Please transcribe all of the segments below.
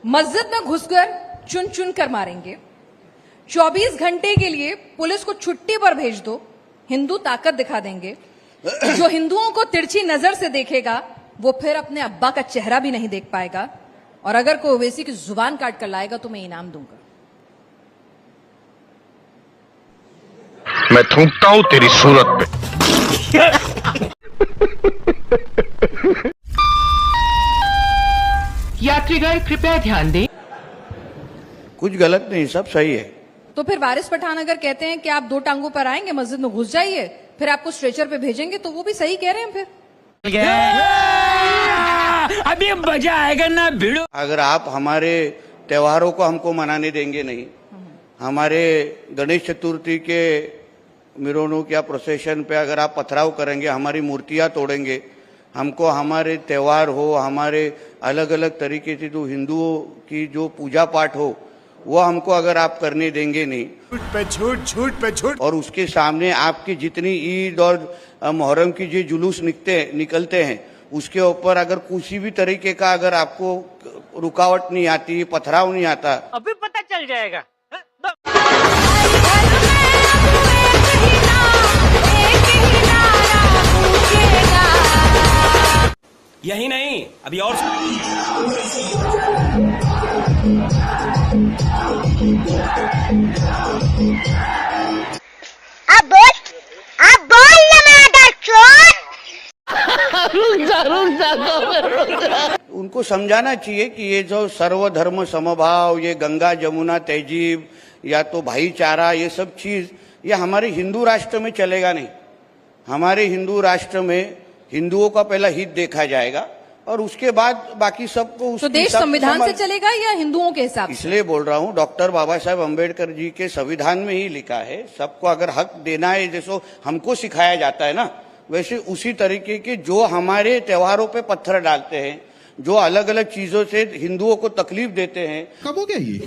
मस्जिद में घुसकर चुन चुन कर मारेंगे। 24 घंटे के लिए पुलिस को छुट्टी पर भेज दो, हिंदू ताकत दिखा देंगे। जो हिंदुओं को तिरछी नजर से देखेगा वो फिर अपने अब्बा का चेहरा भी नहीं देख पाएगा। और अगर कोई ओवैसी की जुबान काट कर लाएगा तो मैं इनाम दूंगा। मैं थूकता हूं तेरी सूरत पे। यात्रीगण कृपया ध्यान दें, कुछ गलत नहीं, सब सही है। तो फिर वारिस पठान अगर कहते हैं कि आप 2 टांगों पर आएंगे, मस्जिद में घुस जाइए, फिर आपको स्ट्रेचर पे भेजेंगे, तो वो भी सही कह रहे हैं। फिर अभी मजा आएगा ना भिड़ो। अगर आप हमारे त्योहारों को हमको मनाने देंगे नहीं, हमारे गणेश चतुर्थी के मिरोनुक या प्रोसेशन पे अगर आप पथराव करेंगे, हमारी मूर्तियां तोड़ेंगे, हमको हमारे त्योहार हो, हमारे अलग अलग तरीके से जो हिंदुओं की जो पूजा पाठ हो, वो हमको अगर आप करने देंगे नहीं, झूठ पे झूठ, और उसके सामने आपकी जितनी ईद और मुहर्रम की जो जुलूस निकलते हैं, उसके ऊपर अगर किसी भी तरीके का अगर आपको रुकावट नहीं आती, पथराव नहीं आता, अभी पता चल जाएगा। यही नहीं, अभी और अब बोल ना चोर। उनको समझाना चाहिए कि ये जो सर्वधर्म समभाव, ये गंगा जमुना तहजीब या तो भाईचारा, ये सब चीज ये हमारे हिंदू राष्ट्र में चलेगा नहीं। हमारे हिंदू राष्ट्र में हिंदुओं का पहला हित देखा जाएगा और उसके बाद बाकी सबको। तो देश संविधान से चलेगा या हिंदुओं के हिसाब से? इसलिए बोल रहा हूँ, डॉक्टर बाबा साहेब अम्बेडकर जी के संविधान में ही लिखा है, सबको अगर हक देना है, जैसे हमको सिखाया जाता है ना, वैसे उसी तरीके के जो हमारे त्योहारों पे पत्थर डालते हैं, जो अलग अलग चीजों से हिंदुओं को तकलीफ देते हैं। कब हो गया ये?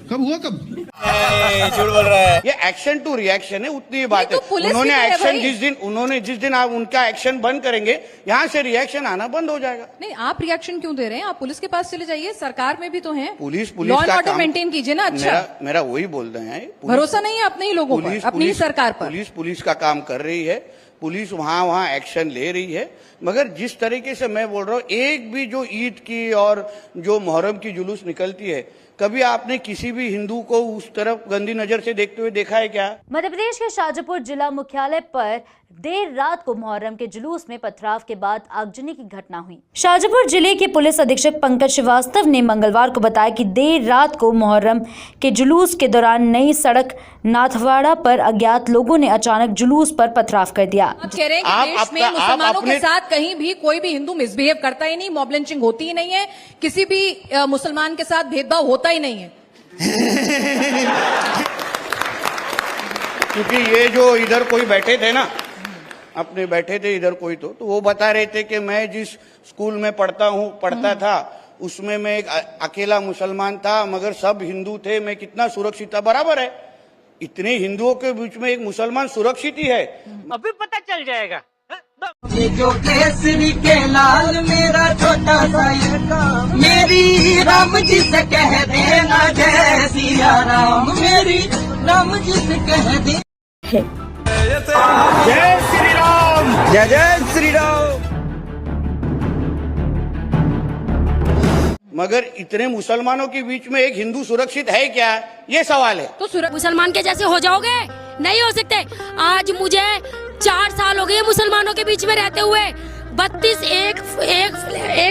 कब हुआ? कब? झूठ बोल रहा है। ये एक्शन टू रिएक्शन है, उतनी बात है। तो उन्होंने एक्शन जिस दिन आप उनका एक्शन बंद करेंगे, यहाँ से रिएक्शन आना बंद हो जाएगा। नहीं, आप रिएक्शन क्यों दे रहे हैं? आप पुलिस के पास चले जाइए, सरकार में भी तो हैं। Police law and order maintain कीजिए ना। अच्छा, मेरा वही बोल रहे हैं, भरोसा नहीं है अपने ही लोगों पर, अपनी ही सरकार पर। पुलिस का काम कर रही है, पुलिस वहाँ एक्शन ले रही है। मगर जिस तरीके से मैं बोल रहा हूँ, एक भी जो ईद की और जो मुहर्रम की जुलूस निकलती है, कभी आपने किसी भी हिंदू को उस तरफ गंदी नजर से देखते हुए देखा है क्या? मध्य प्रदेश के शाजापुर जिला मुख्यालय पर देर रात को मुहर्रम के जुलूस में पथराव के बाद आगजनी की घटना हुई। शाजापुर जिले के पुलिस अधीक्षक पंकज श्रीवास्तव ने मंगलवार को बताया कि देर रात को मुहर्रम के जुलूस के दौरान नई सड़क नाथवाड़ा पर अज्ञात लोगों ने अचानक जुलूस पर पथराव कर दिया। आप कह रहे हैं कि देश में मुसलमानों के साथ कहीं भी कोई भी हिंदू मिसबिहेव करता ही नहीं, मॉब लिंचिंग होती ही नहीं है, किसी भी मुसलमान के साथ भेदभाव होता ही नहीं है। क्योंकि ये जो इधर कोई बैठे थे ना, अपने बैठे थे इधर कोई, तो वो बता रहे थे कि मैं जिस स्कूल में पढ़ता था, उसमें मैं एक अकेला मुसलमान था, मगर सब हिंदू थे, मैं कितना सुरक्षित था। बराबर है, इतने हिंदुओं के बीच में एक मुसलमान सुरक्षित ही है। अभी पता चल जाएगा। ये जो केसरी के लाल मेरा छोटा सा ये काम, मेरी राम जी से कह देना जय सिया राम, मेरी राम जी से कह दे जय श्री राम, जय जय श्री राम। मगर इतने मुसलमानों के बीच में एक हिंदू सुरक्षित है क्या, ये सवाल है। तो मुसलमान के जैसे हो जाओगे? नहीं हो सकते। आज मुझे 4 साल हो गए मुसलमानों के बीच में रहते हुए। 32 एक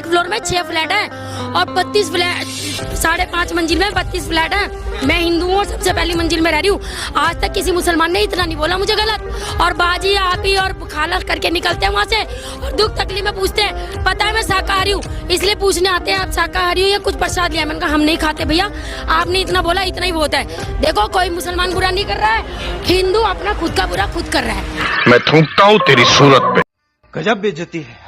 फ्लोर में 6 फ्लैट है और 32 फ्लैट 5.5 मंजिल में 32 फ्लैट है। मैं हिंदू हूँ, सबसे पहली मंजिल में रह रही हूँ। आज तक किसी मुसलमान ने इतना नहीं बोला मुझे गलत। और बाजी आप ही और खाला करके निकलते हैं वहाँ से और दुख तकलीफ में पूछते हैं, पता है मैं शाकाहारी हूँ, इसलिए पूछने आते हैं आप शाकाहारी हो या कुछ प्रसाद लिया। मैंने कहा हम नहीं खाते भैया, आपने इतना बोला, इतना ही बहुत है। देखो कोई मुसलमान बुरा नहीं कर रहा है, हिंदू अपना खुद का बुरा खुद कर रहा है। मैं थूकता हूँ तेरी सूरत पे। गजब बेइज्जती है।